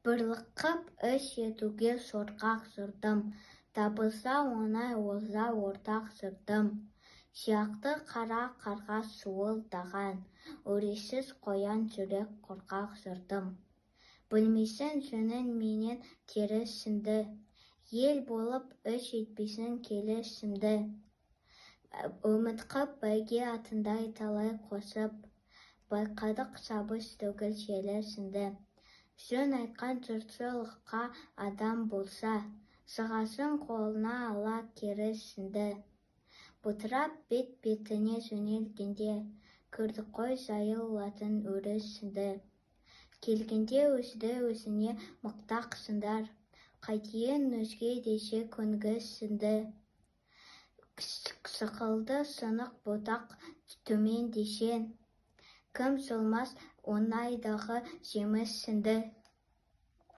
Бірлік іс етуге шорқақ жырдым, табылса оңай олжа ортақ жырдым. Сияқты қара қарға суылдаған, өресіз қоян жүрек қорқақ жырдым. Білмейсің жөнін менен терісімді, ел болып іс етпейсің келісімді. Үміт қып бәйге атындай талай қосып, байқадық сабыс төгіл желісінді. Жөн айтқан жұртшылыққа адам болса, шығасын қолына ала керісінді. Бұтырап бет-бетіне жөнелгенде, көрдік қой жайылатын өрісінді. Келгенде өзді-өзіне мықтақсыңдар, қайтейін өзге десе көнгісінді. Сықылды сынық ботақ төмен десен, кім жылмас оңайдағы жемісінді.